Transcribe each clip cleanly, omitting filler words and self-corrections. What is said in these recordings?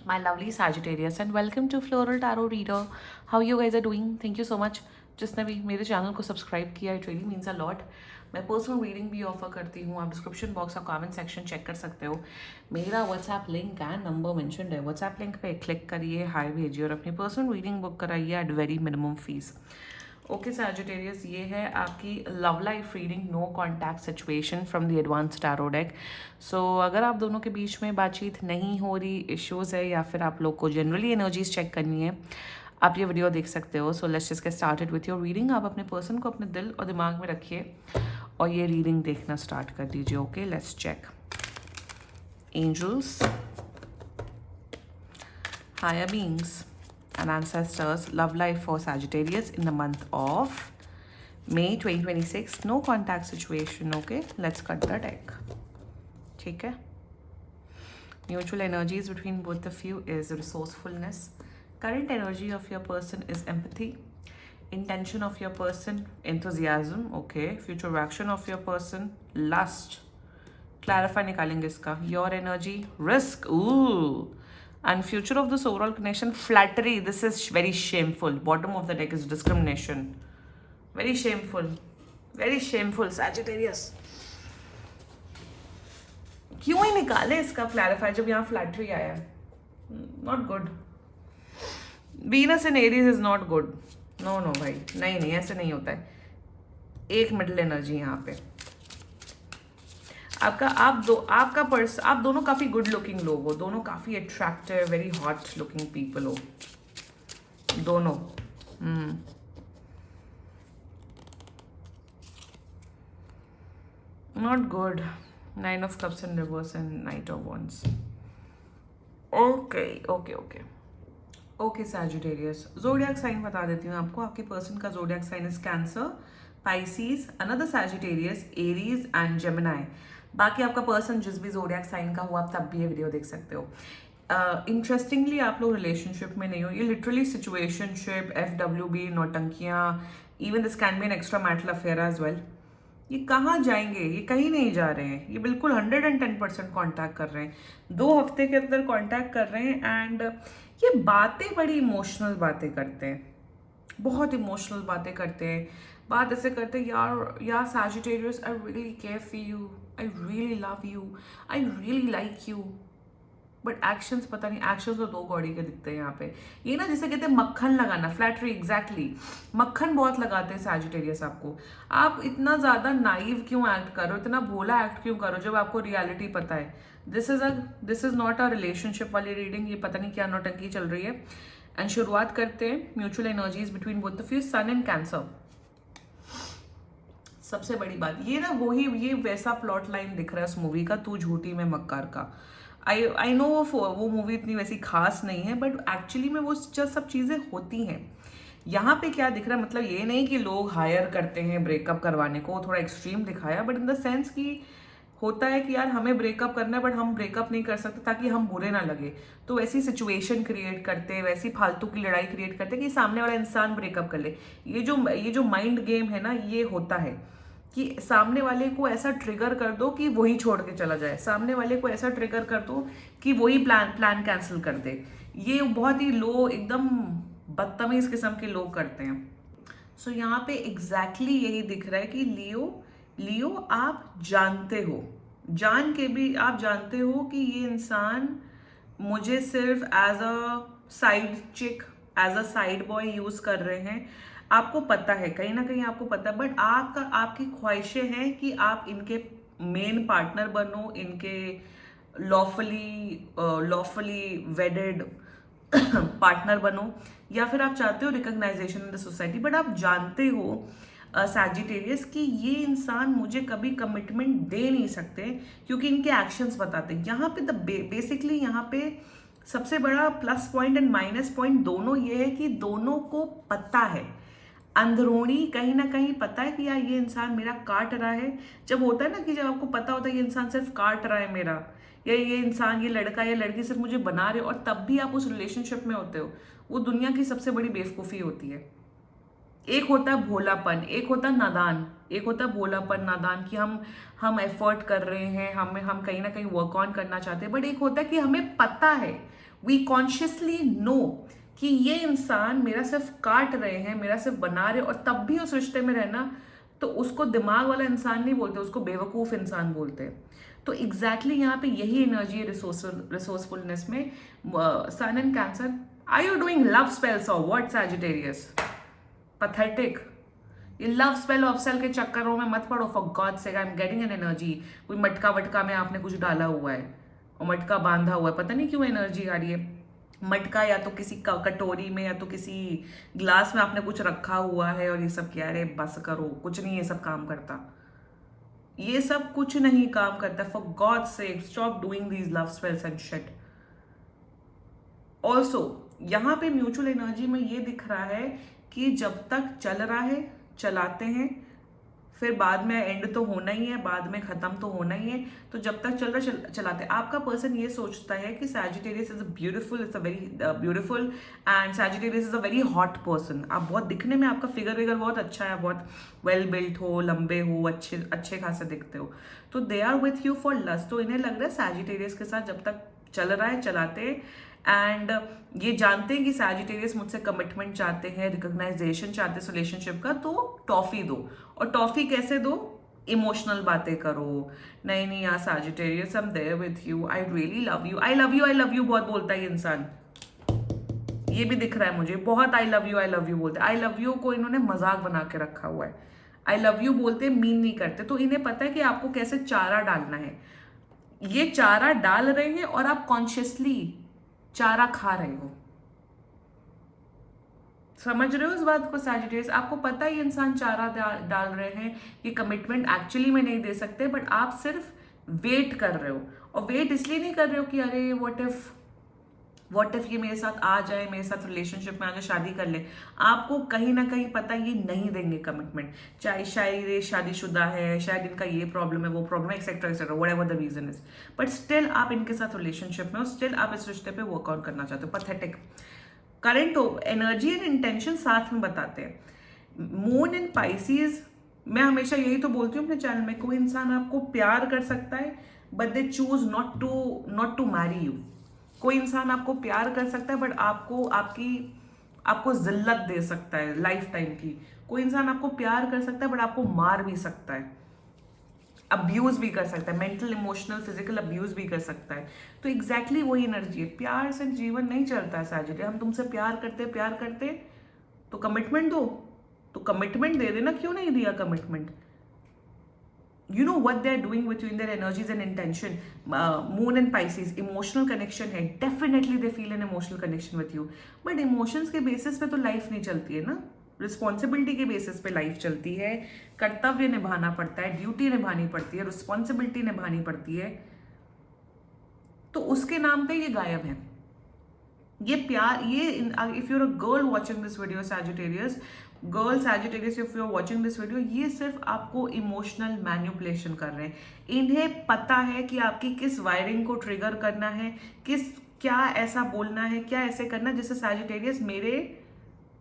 my lovely Sagittarius, and welcome to Floral Tarot Reader. How you guys are doing? Thank you so much जिसने भी मेरे channel को subscribe किया, it really means a lot. मैं personal reading भी offer करती हूँ. आप डिस्क्रिप्शन बॉक्स और कमेंट सेक्शन चेक कर सकते हो. मेरा WhatsApp link and number mentioned है. व्हाट्सएप लिंक पे क्लिक करिए, हाई भेजिए और अपनी पर्सनल रीडिंग बुक कराइए at very minimum fees. Okay Sagittarius, ये है आपकी love life reading, no contact situation from the advance tarot deck. So अगर आप दोनों के बीच में बातचीत नहीं हो रही, इश्यूज़ है, या फिर आप लोग को जनरली एनर्जीज चेक करनी है, आप ये वीडियो देख सकते हो. So let's just get started with your reading. आप अपने पर्सन को अपने दिल और दिमाग में रखिए और ये रीडिंग देखना स्टार्ट कर दीजिए. Okay, let's check. Angels, higher beings and ancestors, love life for Sagittarius in the month of May 2026. No contact situation. Okay, let's cut the deck. ठीक है. Mutual energies between both of you is resourcefulness. Current energy of your person is empathy. Intention of your person, enthusiasm. Okay. Future action of your person, lust. Clarify निकालेंगे इसका. Your energy, risk. Ooh. And future of this overall connection, flattery. This is very shameful. Bottom of the deck is discrimination. Very shameful. Very shameful, Sagittarius. क्यों ही निकाले इसका clarify जब यहाँ flattery आया है? Not good. Venus in Aries is not good. No no भाई, नहीं नहीं, ऐसे नहीं होता है. एक मिडल एनर्जी यहाँ पे. आप दोनों काफी गुड लुकिंग लोग हो. दोनों काफी attractive, very hot looking people हो दोनों. Not good. 9 of Cups in reverse and Knight of Wands. Okay Sagittarius, zodiac sign बता देती हूँ आपको. आपके पर्सन का zodiac sign is Cancer, Pisces, another Sagittarius, Aries and Gemini. बाकी आपका पर्सन जिस भी जोडियाक साइन का हुआ, आप तब भी ये वीडियो देख सकते हो. इंटरेस्टिंगली आप लोग रिलेशनशिप में नहीं हो. ये लिटरली सिचुएशनशिप, FWB, नौटंकियाँ, even this can be an extra marital affair as well. ये कहाँ जाएंगे? ये कहीं नहीं जा रहे हैं. ये बिल्कुल 110% कॉन्टैक्ट कर रहे हैं. 2 हफ्ते के अंदर कॉन्टैक्ट कर रहे हैं. एंड ये बातें बड़ी इमोशनल बातें करते हैं, बहुत इमोशनल बातें करते हैं. बात ऐसे करते हैं, यार Sagittarius, I really care for you, I really love you, I really like you. But actions पता नहीं. एक्शंस तो 2 कौड़ी के दिखते हैं यहाँ पे. ये ना जिसे कहते हैं मक्खन लगाना, फ्लैटरी. एग्जैक्टली, मक्खन बहुत लगाते हैं Sagittarius आपको. आप इतना ज़्यादा नाइव क्यों एक्ट करो, इतना भोला एक्ट क्यों करो जब आपको रियलिटी पता है. This is not a relationship वाली रीडिंग. ये पता नहीं क्या नौटंकी चल रही है. एंड शुरुआत करते हैं mutual energies between both of you. Sun and Cancer. सबसे बड़ी बात ये ना, ये वैसा प्लॉट लाइन दिख रहा है उस मूवी का, तू झूठी में मक्कार का. आई नो वो मूवी इतनी वैसी खास नहीं है, बट एक्चुअली में वो सब चीज़ें होती हैं. यहाँ पे क्या दिख रहा है, मतलब ये नहीं कि लोग हायर करते हैं ब्रेकअप करवाने को, थोड़ा एक्सट्रीम दिखाया, बट इन द सेंस कि होता है कि यार हमें ब्रेकअप करना है बट हम ब्रेकअप नहीं कर सकते ताकि हम बुरे ना लगे, तो वैसी सिचुएशन क्रिएट करते हैं, वैसी फालतू की लड़ाई क्रिएट करते हैं कि सामने वाला इंसान ब्रेकअप कर ले. ये जो माइंड गेम है ना, ये होता है कि सामने वाले को ऐसा ट्रिगर कर दो कि वही छोड़ के चला जाए. सामने वाले को ऐसा ट्रिगर कर दो कि वही प्लान कैंसिल कर दे. ये बहुत ही लो, एकदम बदतमीज किस्म के लोग करते हैं. सो यहाँ पे एग्जैक्टली यही दिख रहा है कि लियो आप जानते हो, जान के भी आप जानते हो कि ये इंसान मुझे सिर्फ as a side chick, as a side boy use कर रहे हैं. आपको पता है, कहीं ना कहीं आपको पता है, बट आपकी ख्वाहिशें हैं कि आप इनके मेन पार्टनर बनो, इनके लॉफुली वेडेड पार्टनर बनो, या फिर आप चाहते हो recognition in the society. But आप जानते हो Sagittarius कि ये इंसान मुझे कभी कमिटमेंट दे नहीं सकते क्योंकि इनके एक्शंस बताते हैं. यहाँ पे बेसिकली यहाँ पे सबसे बड़ा plus point and minus point दोनों ये है कि दोनों को पता है, अंदरूनी कहीं ना कहीं पता है कि यार ये इंसान मेरा काट रहा है. जब होता है ना कि जब आपको पता होता है ये इंसान सिर्फ काट रहा है मेरा, या ये इंसान, ये लड़का या लड़की सिर्फ मुझे बना रहे हो, और तब भी आप उस रिलेशनशिप में होते हो, वो दुनिया की सबसे बड़ी बेवकूफ़ी होती है. एक होता है भोलापन, एक होता है नादान. एक होता है भोलापन, नादान कि हम एफर्ट कर रहे हैं, हम कहीं ना कहीं वर्क ऑन करना चाहते हैं. बट एक होता है कि हमें पता है वी कॉन्शियसली नो कि ये इंसान मेरा सिर्फ काट रहे हैं, मेरा सिर्फ बना रहे, और तब भी उस रिश्ते में रहना, तो उसको दिमाग वाला इंसान नहीं बोलते, उसको बेवकूफ़ इंसान बोलते हैं। तो एग्जैक्टली यहाँ पे यही एनर्जी है रिसोर्सफुलनेस में। Sun and Cancer, are you doing love spells और व्हाट सैजिटेरियस? पथेटिक। ये लव स्पेल ऑफ सेल के चक्करों में मत पड़ो, for God sake. I am getting an energy, कोई मटका वटका में आपने कुछ डाला हुआ है और मटका बांधा हुआ है, पता नहीं क्यों एनर्जी आ रही है। मटका या तो किसी कटोरी में या तो किसी ग्लास में आपने कुछ रखा हुआ है और ये सब किया। अरे बस करो, कुछ नहीं ये सब काम करता, ये सब कुछ नहीं काम करता। For God sec stop doing these love spells and shit. Also यहाँ पे म्यूचुअल एनर्जी में ये दिख रहा है कि जब तक चल रहा है चलाते हैं, फिर बाद में एंड तो होना ही है, बाद में खत्म तो होना ही है। तो जब तक चल रहा चलाते। आपका पर्सन ये सोचता है कि Sagittarius is a beautiful, it's a very beautiful, and Sagittarius is a very hot person. आप बहुत दिखने में, आपका फिगर विगर बहुत अच्छा है, बहुत वेल बिल्ट हो, लंबे हो, अच्छे खासे दिखते हो, तो they are with you for lust. तो इन्हें लग रहा है सैजिटेरियस के साथ जब तक चल रहा है चलाते, एंड ये जानते हैं कि सैजिटेरियस मुझसे कमिटमेंट चाहते हैं, रिकॉग्नाइजेशन चाहते हैं रिलेशनशिप का, तो टॉफी दो। और टॉफी कैसे दो? इमोशनल बातें करो। नहीं नहीं यार Sagittarius, I am there with you, I really love you, I love you, I love you बहुत बोलता है ये इंसान। ये भी दिख रहा है मुझे, बहुत आई लव यू बोलते हैं। आई लव यू को इन्होंने मजाक बना के रखा हुआ है। आई लव यू बोलते मीन नहीं करते। तो इन्हें पता है कि आपको कैसे चारा डालना है। ये चारा डाल रहे हैं और आप कॉन्शियसली चारा खा रहे हो। समझ रहे हो इस बात को सैजिटेरियस? आपको पता है ये इंसान चारा डाल रहे हैं, ये कमिटमेंट एक्चुअली में नहीं दे सकते, बट आप सिर्फ वेट कर रहे हो। और वेट इसलिए नहीं कर रहे हो कि अरे व्हाट इफ ये मेरे साथ आ जाए, मेरे साथ रिलेशनशिप में आ जाए, शादी कर ले। आपको कहीं ना कहीं पता ये नहीं देंगे कमिटमेंट, चाहे शायद ये शादीशुदा है, शायद इनका ये प्रॉब्लम है, वो प्रॉब्लम है, etcetera etcetera, whatever the reason is, but still आप इनके साथ रिलेशनशिप में हो, स्टिल आप इस रिश्ते पे वर्कआउट करना चाहते हो। Pathetic. Current energy and intention साथ में बताते हैं। मून इन पाइसिस, मैं हमेशा यही तो बोलती हूँ अपने चैनल में, कोई इंसान आपको प्यार कर सकता है but they choose not to marry you. कोई इंसान आपको प्यार कर सकता है बट आपको जिल्लत दे सकता है लाइफ टाइम की। कोई इंसान आपको प्यार कर सकता है बट आपको मार भी सकता है, अब्यूज भी कर सकता है, मेंटल इमोशनल फिजिकल अब्यूज भी कर सकता है। तो एग्जैक्टली वही एनर्जी है। प्यार से जीवन नहीं चलता है सैजिटेरियस। हम तुमसे प्यार करते तो कमिटमेंट दो, तो कमिटमेंट दे देना, क्यों नहीं दिया commitment? You know what they're doing with you in their energies and intention. Moon and Pisces, emotional connection है, definitely they feel an emotional connection with you, but emotions के basis पे तो life नहीं चलती है ना, रिस्पॉन्सिबिलिटी के basis पे लाइफ चलती है। कर्तव्य निभाना पड़ता है, ड्यूटी निभानी पड़ती है, रिस्पॉन्सिबिलिटी निभानी पड़ती है, तो उसके नाम पे ये गायब है। ये प्यार, ये if you're a girl watching this video Sagittarius, girl Sagittarius, if you are watching this video, ये सिर्फ आपको इमोशनल मैन्युपुलेशन कर रहे हैं। इन्हें पता है कि आपकी किस वायरिंग को ट्रिगर करना है, क्या ऐसा बोलना है, क्या ऐसे करना है जिससे सैजिटेरियस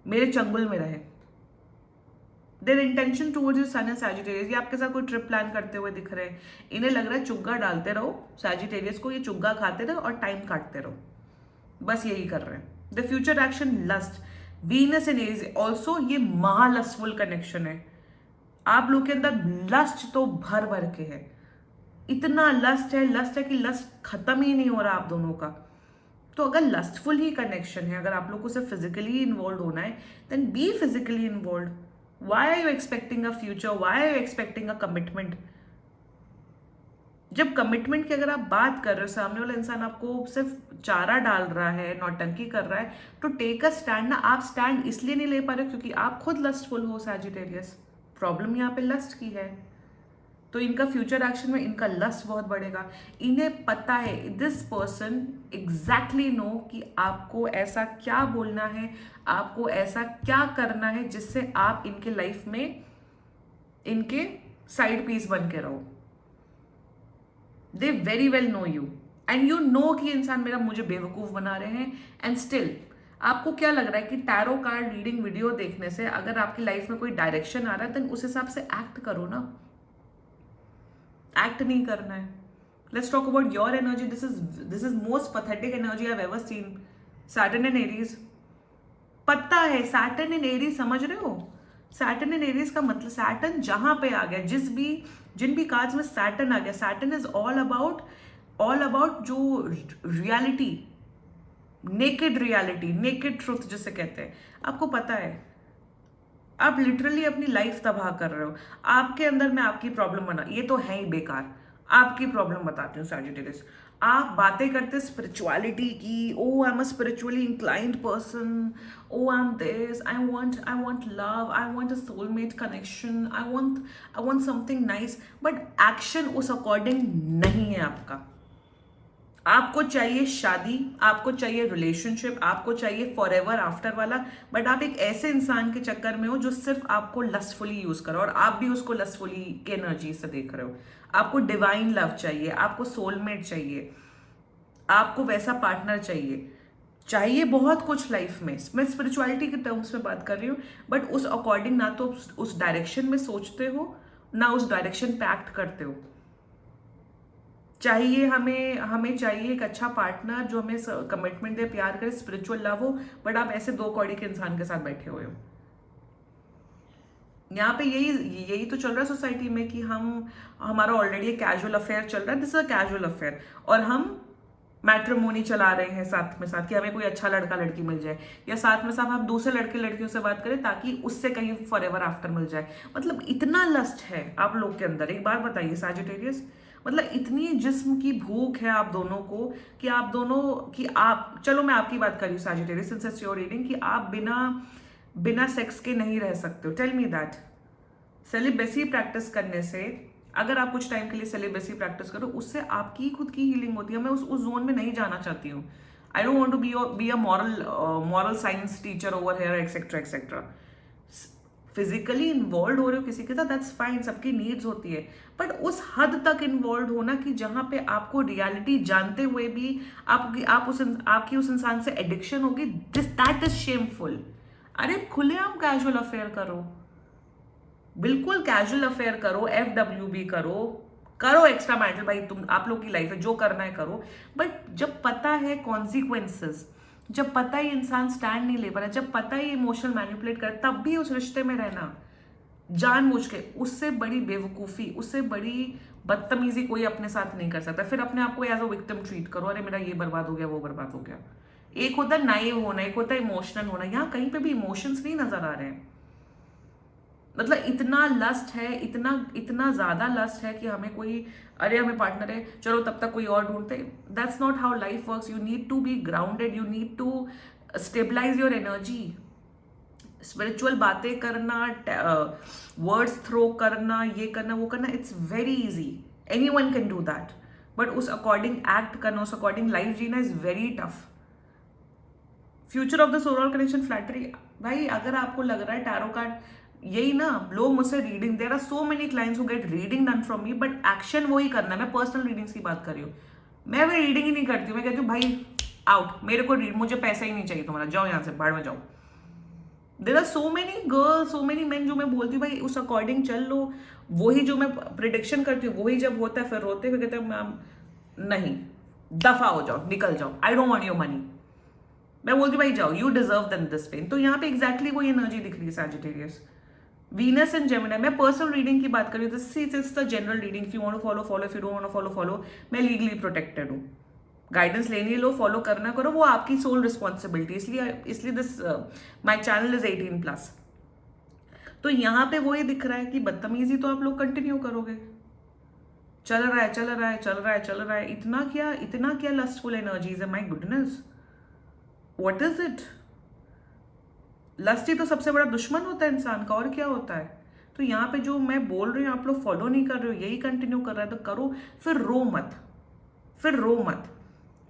मेरे चंगुल में रहे। There intention towards your son and Sagittarius, ये आपके साथ कोई ट्रिप प्लान करते हुए दिख रहे हैं। इन्हें लग रहा है चुग्गा डालते रहो सैजिटेरियस को, ये चुग्गा खाते रहो और टाइम काटते रहो, बस यही कर रहे हैं। The future action lust, Venus in Aries also, ये महालस्टफुल कनेक्शन है। आप लोग के अंदर लस्ट तो भर भर के है, इतना लस्ट है कि लस्ट खत्म ही नहीं हो रहा आप दोनों का। तो अगर लस्टफुल ही कनेक्शन है, अगर आप लोग को सिर्फ फिजिकली इन्वॉल्व होना है, then be physically involve. Why are you expecting a future, why are you expecting a commitment? जब कमिटमेंट की अगर आप बात कर रहे हो, सामने वाला इंसान आपको सिर्फ चारा डाल रहा है, नौटंकी कर रहा है, तो टेक अ स्टैंड ना। आप स्टैंड इसलिए नहीं ले पा रहे क्योंकि आप खुद लस्टफुल हो सैजिटेरियस। प्रॉब्लम यहाँ पे लस्ट की है, तो इनका फ्यूचर एक्शन में इनका लस्ट बहुत बढ़ेगा। इन्हें पता है, दिस पर्सन एग्जैक्टली नो कि आपको ऐसा क्या बोलना है, आपको ऐसा क्या करना है जिससे आप इनके लाइफ में इनके साइड पीस बन के रहो। They very well know you and you know कि इंसान मुझे बेवकूफ बना रहे हैं, एंड स्टिल आपको क्या लग रहा है कि टैरो कार्ड रीडिंग वीडियो देखने से अगर आपकी लाइफ में कोई डायरेक्शन आ रहा है तो उस हिसाब से एक्ट करो ना। एक्ट नहीं करना है, Let's talk about your energy. This is most pathetic energy I've ever seen. Saturn in Aries. पता है सैटर्न इन एरीज, समझ रहे हो? सैटर्न इन एरीज का मतलब सैटर्न जहां पे आ गया, जिन भी कार्ड्स में सैटर्न आ गया, सैटर्न इज ऑल अबाउट जो reality, naked reality, naked truth जिसे कहते हैं। आपको पता है आप लिटरली अपनी लाइफ तबाह कर रहे हो। आपके अंदर में आपकी प्रॉब्लम बना, ये तो है ही बेकार। आपकी प्रॉब्लम बताती हूँ सैजिटेरियस। आप बातें करते स्पिरिचुअलिटी की, oh I am a spiritually inclined person, oh I am this, I want love, I want a soulmate connection, I want something nice, but action उस अकॉर्डिंग नहीं है आपका। आपको चाहिए शादी, आपको चाहिए रिलेशनशिप, आपको चाहिए फॉर एवर आफ्टर वाला, बट आप एक ऐसे इंसान के चक्कर में हो जो सिर्फ आपको लस्टफुली यूज कर रहा है, और आप भी उसको लस्टफुली की एनर्जी से देख रहे हो। आपको डिवाइन लव चाहिए, आपको सोलमेट चाहिए, आपको वैसा पार्टनर चाहिए बहुत कुछ लाइफ में। मैं स्पिरिचुअलिटी के टर्म्स में बात कर रही हूँ, बट उस अकॉर्डिंग ना तो उस डायरेक्शन में सोचते हो, ना उस डायरेक्शन पे एक्ट करते हो। चाहिए हमें चाहिए एक अच्छा पार्टनर जो हमें कमिटमेंट दे, प्यार करे, स्पिरिचुअल लव हो, बट आप ऐसे दो कौड़ी के इंसान के साथ बैठे हुए हो। यहाँ पे यही तो चल रहा है सोसाइटी में कि हमारा ऑलरेडी एक कैजुअल अफेयर चल रहा है, this is a casual affair, और हम मैट्रिमोनी चला रहे हैं साथ में साथ कि हमें कोई अच्छा लड़का लड़की मिल जाए, या साथ में साथ हम दूसरे लड़के लड़कियों से बात करें ताकि उससे कहीं फॉर एवर आफ्टर मिल जाए। मतलब इतना लस्ट है आप लोग के अंदर। एक बार बताइए सैजिटेरियस, मतलब इतनी जिस्म की भूख है आप दोनों को कि आप चलो मैं आपकी बात कर रही हूँ Sagittarius, since it's your reading, कि आप बिना सेक्स के नहीं रह सकते हो। Tell me that. Celibacy practice करने से, अगर आप कुछ टाइम के लिए सेलिबेसी प्रैक्टिस करो, उससे आपकी खुद की हीलिंग होती है। मैं उस जोन में नहीं जाना चाहती हूँ। I don't want to be a moral science teacher over here etcetera etcetera. Physically involve हो रहे हो किसी के साथ, दैट्स फाइन, सबकी नीड्स होती है, बट उस हद तक इन्वॉल्व होना कि जहां पे आपको रियलिटी जानते हुए भी आपकी उस इंसान से एडिक्शन होगी, दैट इज शेमफुल। अरे खुलेआम कैजुअल अफेयर करो, बिल्कुल कैजुअल अफेयर करो, FWB करो एक्स्ट्रा मैरिटल, भाई तुम आप लोग की लाइफ है, जो करना है करो, बट जब पता है कॉन्सिक्वेंसेस, जब पता ही इंसान स्टैंड नहीं ले पा रहा, जब पता ही इमोशनल मैनिपुलेट कर, तब भी उस रिश्ते में रहना जानबूझ के, उससे बड़ी बेवकूफ़ी, उससे बड़ी बदतमीजी कोई अपने साथ नहीं कर सकता। फिर अपने आप को एज अ विक्टिम ट्रीट करो, अरे मेरा ये बर्बाद हो गया, वो बर्बाद हो गया। एक होता है नाइव होना, एक होता है इमोशनल होना। यहाँ कहीं पे भी इमोशंस नहीं नजर आ रहे हैं। मतलब इतना लस्ट है, इतना ज्यादा लस्ट है कि हमें पार्टनर है, चलो तब तक कोई और ढूंढते। That's not how life works. You need to be grounded, you need to stabilise your energy. Spiritual बातें करना, वर्ड्स थ्रो करना, ये करना वो करना, it's very easy, anyone can do that, but उस अकॉर्डिंग एक्ट करना, उस अकॉर्डिंग लाइफ जीना is very tough. Future of the solar connection flattery, भाई अगर आपको लग रहा है टैरो कार्ड, यही ना, लोग मुझसे reading, there are so many clients who get reading done from me, but action वही करना है। मैं पर्सनल रीडिंग्स की बात कर रही हूँ, मैं भी रीडिंग ही नहीं करती हूँ। मैं कहती हूँ भाई आउट, मेरे को मुझे पैसा ही नहीं चाहिए तुम्हारा, जाओ यहाँ से, भाड़ में जाओ। There are so many girls, so many man जो मैं बोलती हूँ भाई उस अकॉर्डिंग चल लो, वही जो मैं प्रिडिक्शन करती हूँ वही जब होता है, फिर रोते हुए कहते हैं मैम नहीं, दफा हो जाओ, निकल जाओ, I don't want your money. मैं बोलती भाई जाओ, you deserve then this pain. तो यहाँ पे एग्जैक्टली वही एनर्जी दिख रही है सैजिटेरियस, वीनस एंड जेमिनी। मैं पर्सनल रीडिंग की बात करी, this is the general reading. If you want to follow, if you don't want to follow, मैं लीगली प्रोटेक्टेड हूँ। गाइडेंस लेनी लो, फॉलो करना करो, वो आपकी सोल रिस्पॉन्सिबिलिटी। इसलिए दिस माई चैनल इज 18+। तो यहाँ पे वही दिख रहा है कि बदतमीजी तो आप लोग कंटिन्यू करोगे, चल रहा है। इतना क्या लस्टफुल एनर्जीज है, my goodness, what is it. Lust ही तो सबसे बड़ा दुश्मन होता है इंसान का, और क्या होता है। तो यहाँ पे जो मैं बोल रही हूँ आप लोग फॉलो नहीं कर रहे हो, यही कंटिन्यू कर रहा है तो करो, फिर रो मत,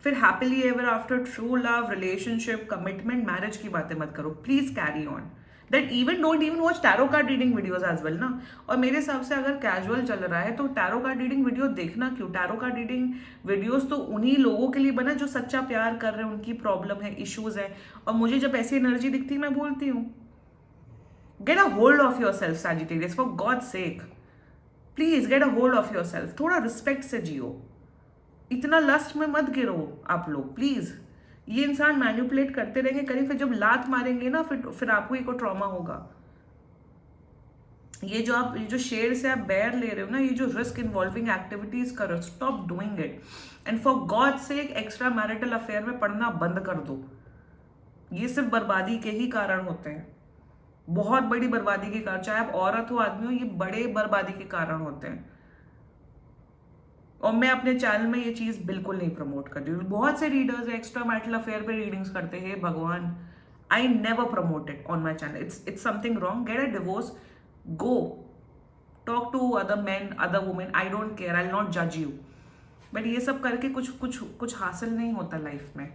फिर happily ever after, true love, relationship, commitment, marriage की बातें मत करो, please carry on that. Don't even watch tarot card reading videos as well ना। और मेरे हिसाब से अगर कैजुअल चल रहा है तो टैरो कार्ड रीडिंग वीडियो देखना क्यों। टैरो कार्ड रीडिंग वीडियोस तो उन्हीं लोगों के लिए बना जो सच्चा प्यार कर रहे हैं, उनकी प्रॉब्लम है, इश्यूज है। और मुझे जब ऐसी एनर्जी दिखती है मैं बोलती हूँ get a hold of your self Sagittarius, for God sec, please get a hold of your self. थोड़ा रिस्पेक्ट से जियो, इतना लस्ट में मत गिरो आप लोग प्लीज। ये इंसान मैनिपुलेट करते रहेंगे, कहीं फिर जब लात मारेंगे ना फिर आपको एक ट्रॉमा होगा। ये जो शेयर से आप बेयर ले रहे हो ना, ये जो रिस्क इन्वॉल्विंग एक्टिविटीज कर रहे हो, stop doing it. And for God से एक्स्ट्रा मैरिटल अफेयर में पढ़ना बंद कर दो। ये सिर्फ बर्बादी के ही कारण होते हैं, बहुत बड़ी बर्बादी के कारण। चाहे आप औरत हो आदमी हो, ये बड़े बर्बादी के कारण होते हैं। और मैं अपने चैनल में ये चीज बिल्कुल नहीं प्रमोट कर रही हूँ। बहुत से रीडर्स एक्स्ट्रा मैरिटल अफेयर पे रीडिंग्स करते हैं, भगवान I never promote it on my channel. It's something wrong, get a divorce, go talk to other man, other women, I don't care, I not जज यू। बट ये सब करके कुछ हासिल नहीं होता लाइफ में।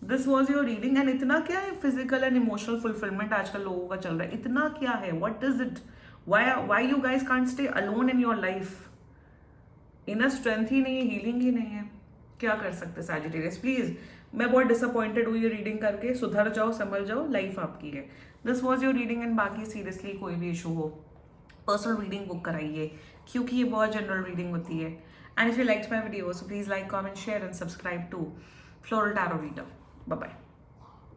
This was your reading. And इतना क्या है फिजिकल एंड इमोशनल फुलफिलमेंट आजकल लोगों का चल रहा है, इतना क्या है, what is it, why you guys can't stay alone in your life. Inner strength ही नहीं है, हीलिंग ही नहीं है, क्या कर सकते सैजिटेरियस। प्लीज, मैं बहुत डिसअपॉइंटेड हुई ये रीडिंग करके, सुधर जाओ, समझ जाओ, लाइफ आपकी है। This was your reading. And बाकी सीरियसली कोई भी इशू हो, पर्सनल रीडिंग बुक कराइए, क्योंकि ये बहुत जनरल रीडिंग होती है। And if you liked my video, so please like, comment, share and subscribe to Floral Tarot Reader. Bye bye.